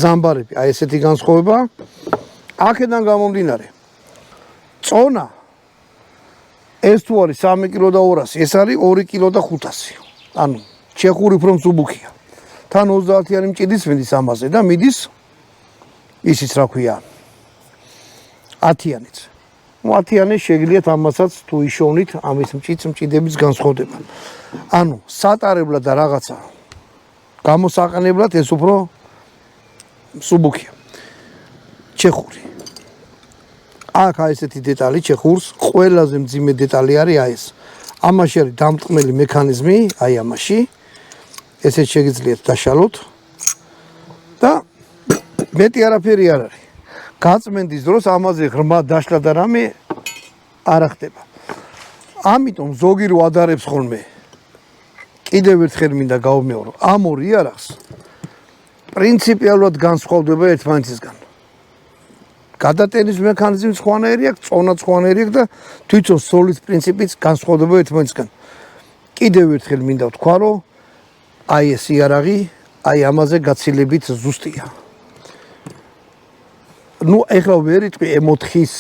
ზამბარები, აი ესეთი განსხვავება. აქედან გამომდინარე. წონა ეს თუ არის 3 კილო და 200, ეს არის 2 კილო და 500. ანუ ჩეხური უფრო მსუბუქია. თან 30-იანი მჭიდის მიდის ამაზე და მიდის ისიც რა ქვია 10-იანიც. 10-იანი შეგიძლიათ ამასაც თუ იშოვნით ამის მჭიდების განსხვავდება. ანუ სატარებლად და რაღაცა გამოსაყენებლად ეს უფრო მსუბუქია. ჩეხური. აქ აი ესეთი დეტალი ჩეხურს ყველაზე მძიმე დეტალი არის აი ეს. ამაში არის დამტყმელი მექანიზმი, აი ამაში. ესეც შეგიძლიათ დაშალოთ და მეტი არაფერი არ არის. გაწმენდის დროს ამაზე ღრმა დაშლა და რამე არ ხდება. ამიტომ ზოგი რო ადარებს ხოლმე კიდევ ერთხელ მინდა გავმეორო, ამ ორ იარაღს პრინციპიალურად განსხვავდება ერთმანეთისგან. გადატენის მექანიზმი სხვანაირი აქვს, წონა სხვანაირი აქვს და თვითონ სოლის პრინციპიც განსხვავდება ერთმანეთისგან. კიდევ ერთხელ მინდა ვთქვა, რომ აი ეს იარაღი, აი ამაზე გაცილებით ზუსტია. ნუ ეხლა ვერ იტყვი M4-ის